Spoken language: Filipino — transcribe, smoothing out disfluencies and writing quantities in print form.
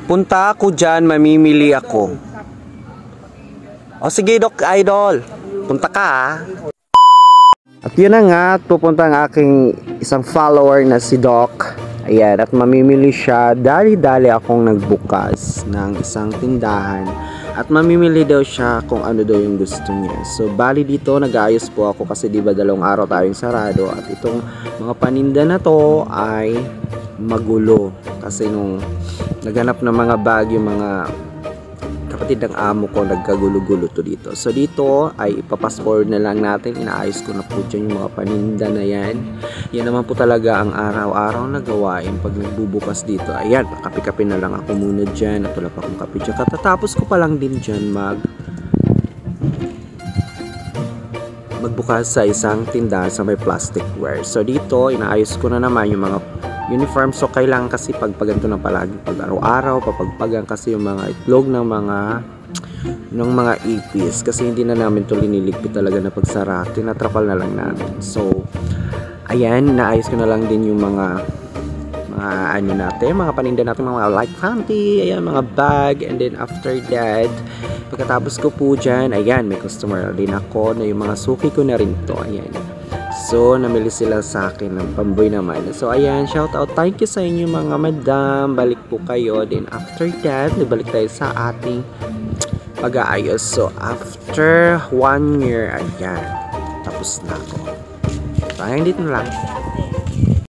Punta ako dyan, mamimili ako. O sige, Doc Idol. Punta ka, ha? At yun na nga, pupunta ang aking isang follower na si Doc. Ayan, at mamimili siya. Dali-dali akong nagbukas ng isang tindahan. At mamimili daw siya kung ano daw yung gusto niya. So, bali dito, nag-aayos po ako kasi diba 2 araw tayong sarado. At itong mga paninda na to ay magulo. Kasi nung naghanap ng mga bag, yung mga kapatid ng amo ko, nagkagulo-gulo to dito. So dito ay ipapass-forward na lang natin. Inaayos ko na po dyan yung mga paninda na yan. Yan naman po talaga ang araw-araw na gawain pag nagbubukas dito. Ayan, kape-kape na lang ako muna dyan. At wala pa akong kape dyan. Katatapos ko pa lang din dyan magbukas sa isang tindahan sa may plasticware. So dito, inaayos ko na naman yung mga uniform. So kailangan kasi pagpaganto na palagi pag araw-araw, papagpagan kasi yung mga itlog ng mga ipis kasi hindi na namin to liniligpit talaga na pagsara, tinatrapal na lang namin. So ayan, naayos ko na lang din yung mga ano natin, mga paninda natin, mga light panty, ayan, mga bag. And then after that, pagkatapos ko po dyan, ayan, may customer din ako na yung mga suki ko na rin to, ayan. So, namili sila sa akin ng pamboy naman. So, ayan, shout out. Thank you sa inyo mga madam. Balik po kayo. Then, after that, nabalik tayo sa ating pag-aayos. So, after 1 year, ayan, tapos na ako. So, ayan, dito na lang.